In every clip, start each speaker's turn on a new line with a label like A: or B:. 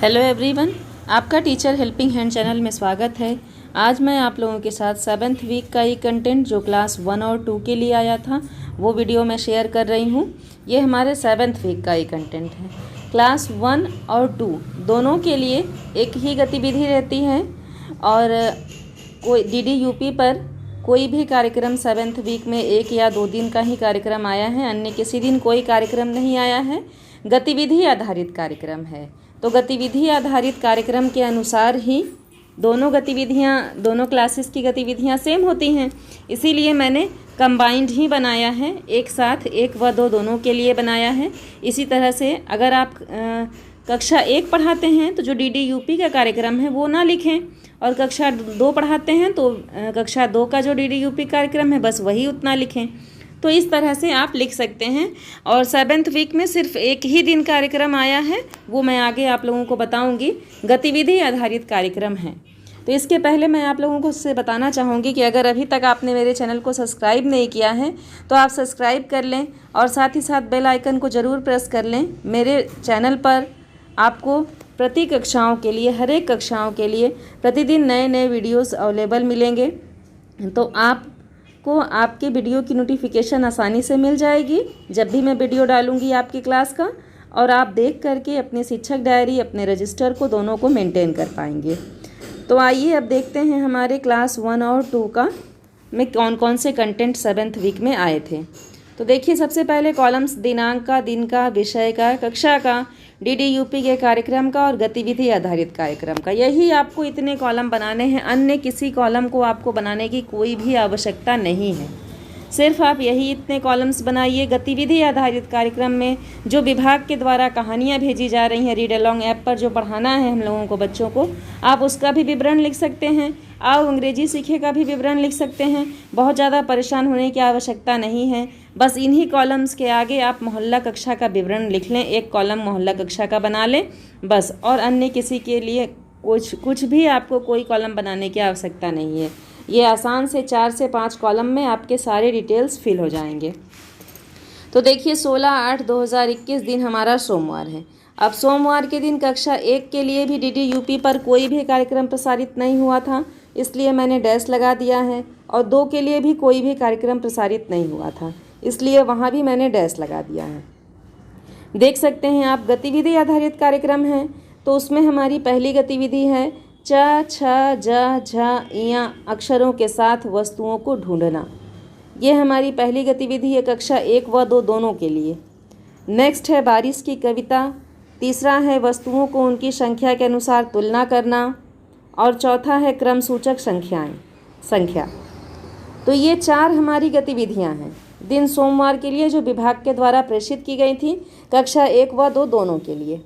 A: Hello everyone, आपका teacher helping hand channel में स्वागत है। आज मैं आप लोगों के साथ 7th वीक का ही कंटेंट जो क्लास 1 और 2 के लिए आया था वो वीडियो मैं शेयर कर रही हूँ। ये हमारे 7th वीक का ही कंटेंट है। क्लास 1 और 2 दोनों के लिए एक ही गतिविधि रहती है और कोई DDUP पर कोई भी कार्यक्रम 7th वीक में 1 या 2 दिन का ही कार्यक्रम आया है, अन्य किसी दिन कोई कार्यक्रम नहीं आया है। गतिविधि आधारित कार्यक्रम है, तो गतिविधि आधारित कार्यक्रम के अनुसार ही दोनों क्लासेस की गतिविधियां सेम होती हैं। इसीलिए मैंने कंबाइंड ही बनाया है, एक साथ 1 व 2 दोनों के लिए बनाया है। इसी तरह से अगर आप कक्षा 1 पढ़ाते हैं तो जो DDUP का कार्यक्रम है वो ना लिखें, और कक्षा 2 पढ़ाते हैं तो कक्षा 2 का जो DDUP कार्यक्रम है बस वही उतना लिखें। तो इस तरह से आप लिख सकते हैं। और 7th वीक में सिर्फ एक ही दिन कार्यक्रम आया है, वो मैं आगे आप लोगों को बताऊंगी। गतिविधि आधारित कार्यक्रम है। तो इसके पहले मैं आप लोगों को से बताना चाहूँगी कि अगर अभी तक आपने मेरे चैनल को सब्सक्राइब नहीं किया है तो आप सब्सक्राइब कर लें और साथ ही साथ बेल आइकन को ज़रूर प्रेस कर लें। मेरे चैनल पर आपको प्रति कक्षाओं के लिए, हर एक कक्षाओं के लिए प्रतिदिन नए नए वीडियोस अवेलेबल मिलेंगे। तो आपको आपके वीडियो की नोटिफिकेशन आसानी से मिल जाएगी जब भी मैं वीडियो डालूंगी आपकी क्लास का, और आप देख करके अपने शिक्षक डायरी, अपने रजिस्टर को दोनों को मेंटेन कर पाएंगे। तो आइए अब देखते हैं हमारे क्लास 1 और 2 का में कौन कौन से कंटेंट 7th वीक में आए थे। तो देखिए, सबसे पहले कॉलम्स दिनांक का, दिन का, विषय का, कक्षा का, DDUP के कार्यक्रम का और गतिविधि आधारित कार्यक्रम का। यही आपको इतने कॉलम बनाने हैं, अन्य किसी कॉलम को आपको बनाने की कोई भी आवश्यकता नहीं है। सिर्फ आप यही इतने कॉलम्स बनाइए। गतिविधि आधारित कार्यक्रम में जो विभाग के द्वारा कहानियाँ भेजी जा रही हैं रीड अलोंग ऐप पर, जो पढ़ाना है हम लोगों को बच्चों को, आप उसका भी विवरण लिख सकते हैं। आओ अंग्रेजी सीखे का भी विवरण लिख सकते हैं। बहुत ज़्यादा परेशान होने की आवश्यकता नहीं है। बस इन्हीं कॉलम्स के आगे आप मोहल्ला कक्षा का विवरण लिख लें, एक कॉलम मोहल्ला कक्षा का बना लें बस, और अन्य किसी के लिए कुछ भी आपको कोई कॉलम बनाने की आवश्यकता नहीं है। ये आसान से 4 से 5 कॉलम में आपके सारे डिटेल्स फिल हो जाएंगे। तो देखिए, 16/8/2021 दिन हमारा सोमवार है। अब सोमवार के दिन कक्षा 1 के लिए भी DDUP पर कोई भी कार्यक्रम प्रसारित नहीं हुआ था, इसलिए मैंने डैश लगा दिया है। और 2 के लिए भी कोई भी कार्यक्रम प्रसारित नहीं हुआ था, इसलिए वहाँ भी मैंने डैश लगा दिया है। देख सकते हैं आप, गतिविधि आधारित कार्यक्रम है तो उसमें हमारी पहली गतिविधि है च, छ, ज, झ, इया अक्षरों के साथ वस्तुओं को ढूंढना। ये हमारी पहली गतिविधि है कक्षा 1 व 2 दोनों के लिए। नेक्स्ट है बारिश की कविता। तीसरा है वस्तुओं को उनकी संख्या के अनुसार तुलना करना, और चौथा है क्रम सूचक संख्या। तो ये 4 हमारी गतिविधियां हैं दिन सोमवार के लिए, जो विभाग के द्वारा प्रेषित की गई थी कक्षा 1 व 2 दोनों के लिए।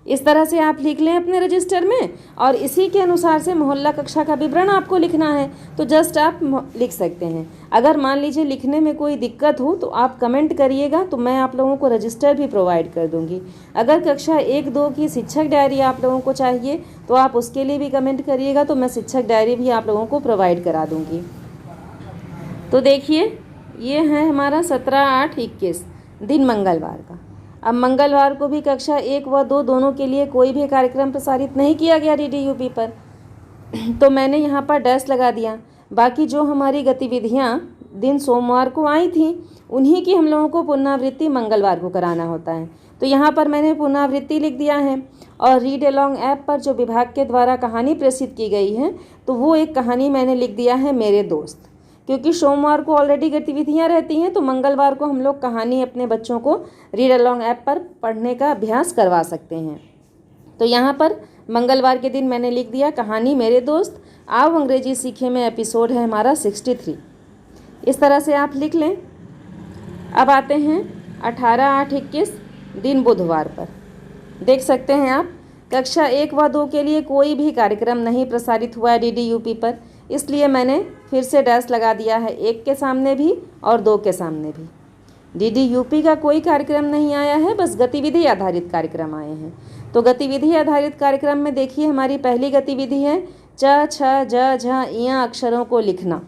A: इस तरह से आप लिख लें अपने रजिस्टर में, और इसी के अनुसार से मोहल्ला कक्षा का विवरण आपको लिखना है तो जस्ट आप लिख सकते हैं। अगर मान लीजिए लिखने में कोई दिक्कत हो तो आप कमेंट करिएगा, तो मैं आप लोगों को रजिस्टर भी प्रोवाइड कर दूंगी। अगर कक्षा 1-2 की शिक्षक डायरी आप लोगों को चाहिए तो आप उसके लिए भी कमेंट करिएगा, तो मैं शिक्षक डायरी भी आप लोगों को प्रोवाइड करा दूँगी। तो देखिए, ये है हमारा 17/8/21 दिन मंगलवार का। अब मंगलवार को भी कक्षा 1 व 2 दोनों के लिए कोई भी कार्यक्रम प्रसारित नहीं किया गया DDUP पर, तो मैंने यहाँ पर डैश लगा दिया। बाकी जो हमारी गतिविधियाँ दिन सोमवार को आई थी उन्हीं की हम लोगों को पुनरावृत्ति मंगलवार को कराना होता है, तो यहाँ पर मैंने पुनरावृत्ति लिख दिया है। और रीड अलोंग ऐप पर जो विभाग के द्वारा कहानी प्रेषित की गई है तो वो एक कहानी मैंने लिख दिया है मेरे दोस्त, क्योंकि सोमवार को ऑलरेडी गतिविधियां रहती हैं तो मंगलवार को हम लोग कहानी अपने बच्चों को रीड अलोंग ऐप पर पढ़ने का अभ्यास करवा सकते हैं। तो यहाँ पर मंगलवार के दिन मैंने लिख दिया कहानी मेरे दोस्त, आओ अंग्रेजी सीखे में एपिसोड है हमारा 63। इस तरह से आप लिख लें। अब आते हैं 18/8/21 दिन बुधवार पर। देख सकते हैं आप, कक्षा 1 व 2 के लिए कोई भी कार्यक्रम नहीं प्रसारित हुआ है DDUP पर, इसलिए मैंने फिर से डैश लगा दिया है 1 के सामने भी और 2 के सामने भी। DDUP का कोई कार्यक्रम नहीं आया है, बस गतिविधि आधारित कार्यक्रम आए हैं। तो गतिविधि आधारित कार्यक्रम में देखिए, हमारी पहली गतिविधि है च, छ, ज, झ, इया अक्षरों को लिखना।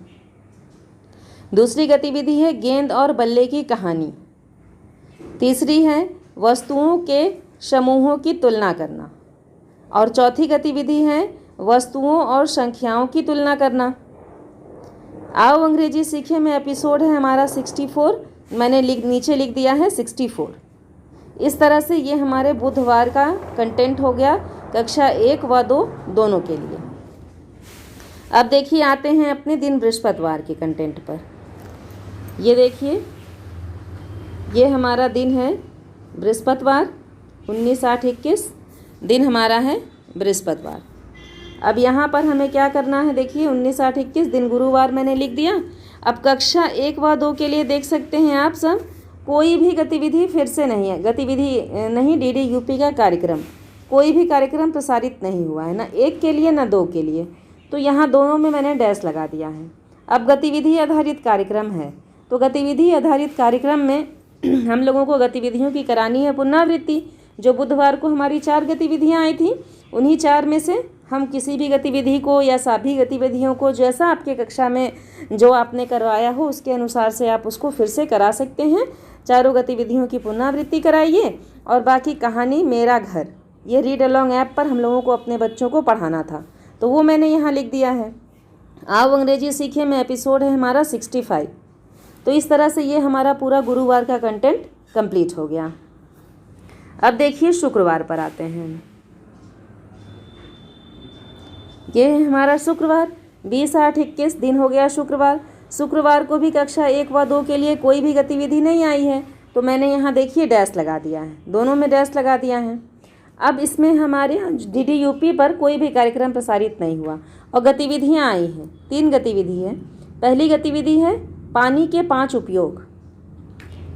A: दूसरी गतिविधि है गेंद और बल्ले की कहानी। तीसरी है वस्तुओं के समूहों की तुलना करना। और चौथी गतिविधि है वस्तुओं और संख्याओं की तुलना करना। आओ अंग्रेजी सीखे में एपिसोड है हमारा 64, मैंने नीचे लिख दिया है 64। इस तरह से ये हमारे बुधवार का कंटेंट हो गया कक्षा 1 व 2 दोनों के लिए। अब देखिए आते हैं अपने दिन बृहस्पतिवार के कंटेंट पर। ये देखिए ये हमारा दिन है बृहस्पतिवार 19/8/21, दिन हमारा है बृहस्पतिवार। अब यहाँ पर हमें क्या करना है, देखिए 19/8/21 दिन गुरुवार मैंने लिख दिया। अब कक्षा 1 व 2 के लिए देख सकते हैं आप सब, कोई भी गतिविधि फिर से नहीं है, गतिविधि नहीं DDUP का कार्यक्रम, कोई भी कार्यक्रम प्रसारित नहीं हुआ है, ना 1 के लिए ना 2 के लिए, तो यहाँ दोनों में मैंने डैश लगा दिया है। अब गतिविधि आधारित कार्यक्रम है, तो गतिविधि आधारित कार्यक्रम में हम लोगों को गतिविधियों की करानी है पुनरावृत्ति। जो बुधवार को हमारी 4 गतिविधियाँ आई थी, उन्हीं 4 में से हम किसी भी गतिविधि को या सभी गतिविधियों को जैसा आपके कक्षा में जो आपने करवाया हो उसके अनुसार से आप उसको फिर से करा सकते हैं। चारों गतिविधियों की पुनरावृत्ति कराइए। और बाकी कहानी मेरा घर, ये रीड अलॉन्ग ऐप पर हम लोगों को अपने बच्चों को पढ़ाना था, तो वो मैंने यहाँ लिख दिया है। आओ अंग्रेजी सीखे में एपिसोड है हमारा 65। तो इस तरह से ये हमारा पूरा गुरुवार का कंटेंट कंप्लीट हो गया। अब देखिए शुक्रवार पर आते हैं। ये है हमारा शुक्रवार 20/8/21 दिन हो गया शुक्रवार। शुक्रवार को भी कक्षा 1 व 2 के लिए कोई भी गतिविधि नहीं आई है, तो मैंने यहाँ देखिए डैश लगा दिया है, दोनों में डैश लगा दिया है। अब इसमें हमारे DDUP पर कोई भी कार्यक्रम प्रसारित नहीं हुआ और गतिविधियाँ आई हैं, 3 गतिविधि है। पहली गतिविधि है पानी के 5 उपयोग।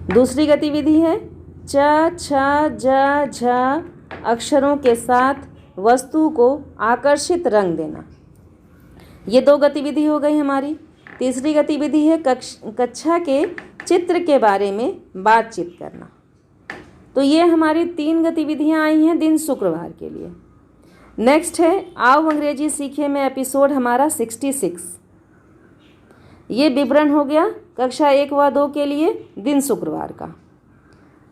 A: दूसरी गतिविधि है च छ ज झ अक्षरों के साथ वस्तु को आकर्षित रंग देना। ये 2 गतिविधि हो गई हमारी। तीसरी गतिविधि है कक्षा के चित्र के बारे में बातचीत करना। तो ये हमारी 3 गतिविधियां आई हैं दिन शुक्रवार के लिए। नेक्स्ट है आओ अंग्रेजी सीखे में एपिसोड हमारा 66। ये विवरण हो गया कक्षा 1 व 2 के लिए दिन शुक्रवार का।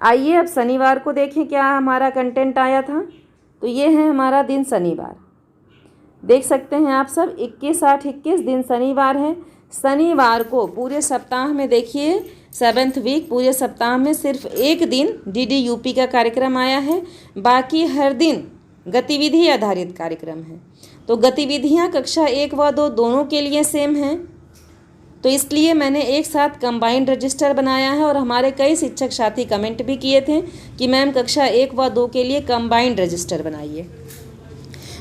A: आइए अब शनिवार को देखें क्या हमारा कंटेंट आया था। तो ये है हमारा दिन शनिवार, देख सकते हैं आप सब 21/8/21 दिन शनिवार है। शनिवार को पूरे सप्ताह में देखिए 7th वीक पूरे सप्ताह में सिर्फ 1 दिन DDUP का कार्यक्रम आया है, बाकी हर दिन गतिविधि आधारित कार्यक्रम है। तो गतिविधियां कक्षा 1 व 2 दोनों के लिए सेम हैं, तो इसलिए मैंने एक साथ कंबाइंड रजिस्टर बनाया है। और हमारे कई शिक्षक साथी कमेंट भी किए थे कि मैम कक्षा 1 व 2 के लिए कंबाइंड रजिस्टर बनाइए।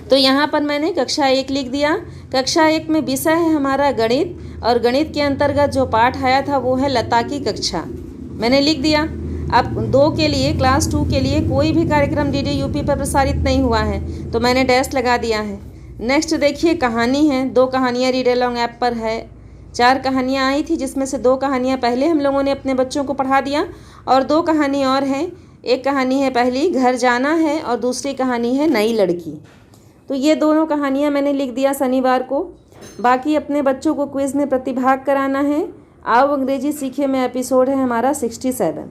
A: तो यहाँ पर मैंने कक्षा 1 लिख दिया। कक्षा 1 में विषय है हमारा गणित, और गणित के अंतर्गत जो पाठ आया था वो है लता की कक्षा, मैंने लिख दिया। अब 2 के लिए क्लास 2 के लिए कोई भी कार्यक्रम DDUP पर प्रसारित नहीं हुआ है, तो मैंने डैश लगा दिया है। नेक्स्ट देखिए कहानी है, 2 कहानियाँ रीड अलॉन्ग ऐप पर है। 4 कहानियाँ आई थी जिसमें से 2 कहानियाँ पहले हम लोगों ने अपने बच्चों को पढ़ा दिया और 2 कहानी और हैं। एक कहानी है पहली घर जाना है और दूसरी कहानी है नई लड़की। तो ये दोनों कहानियाँ मैंने लिख दिया शनिवार को। बाकी अपने बच्चों को क्विज़ में प्रतिभाग कराना है। आओ अंग्रेजी सीखे में एपिसोड है हमारा 67।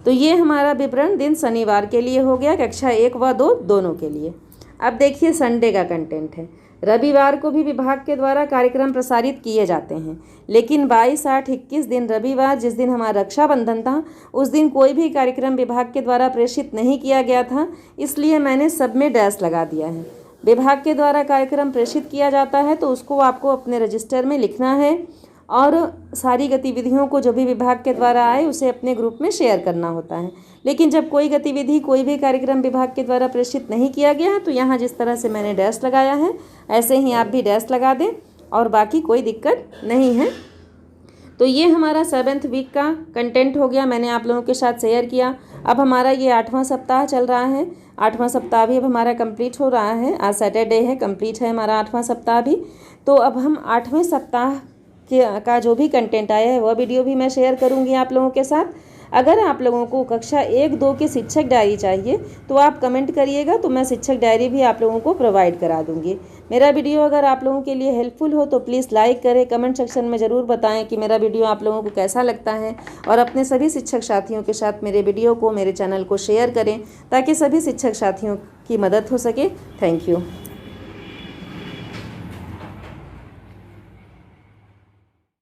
A: तो ये हमारा विवरण दिन शनिवार के लिए हो गया कक्षा 1 व 2 दोनों के लिए। अब देखिए संडे का कंटेंट है। रविवार को भी विभाग के द्वारा कार्यक्रम प्रसारित किए जाते हैं, लेकिन 22/8/21 दिन रविवार जिस दिन हमारा रक्षाबंधन था उस दिन कोई भी कार्यक्रम विभाग के द्वारा प्रेषित नहीं किया गया था, इसलिए मैंने सब में डैश लगा दिया है। विभाग के द्वारा कार्यक्रम प्रेषित किया जाता है तो उसको आपको अपने रजिस्टर में लिखना है और सारी गतिविधियों को जो भी विभाग के द्वारा आए उसे अपने ग्रुप में शेयर करना होता है। लेकिन जब कोई गतिविधि कोई भी कार्यक्रम विभाग के द्वारा प्रेषित नहीं किया गया है तो यहाँ जिस तरह से मैंने डैश लगाया है ऐसे ही आप भी डैश लगा दें और बाकी कोई दिक्कत नहीं है। तो ये हमारा 7th वीक का कंटेंट हो गया, मैंने आप लोगों के साथ शेयर किया। अब हमारा ये 8वां सप्ताह चल रहा है, 8वां सप्ताह भी अब हमारा कंप्लीट हो रहा है। आज सैटरडे है, कंप्लीट है हमारा 8वां सप्ताह भी। तो अब हम 8वें सप्ताह का जो भी कंटेंट आया है वह वीडियो भी मैं शेयर करूंगी आप लोगों के साथ। अगर आप लोगों को कक्षा 1-2 की शिक्षक डायरी चाहिए तो आप कमेंट करिएगा, तो मैं शिक्षक डायरी भी आप लोगों को प्रोवाइड करा दूँगी। मेरा वीडियो अगर आप लोगों के लिए हेल्पफुल हो तो प्लीज़ लाइक करें, कमेंट सेक्शन में ज़रूर बताएं कि मेरा वीडियो आप लोगों को कैसा लगता है, और अपने सभी शिक्षक साथियों के साथ मेरे वीडियो को, मेरे चैनल को शेयर करें ताकि सभी शिक्षक साथियों की मदद हो सके। Thank you.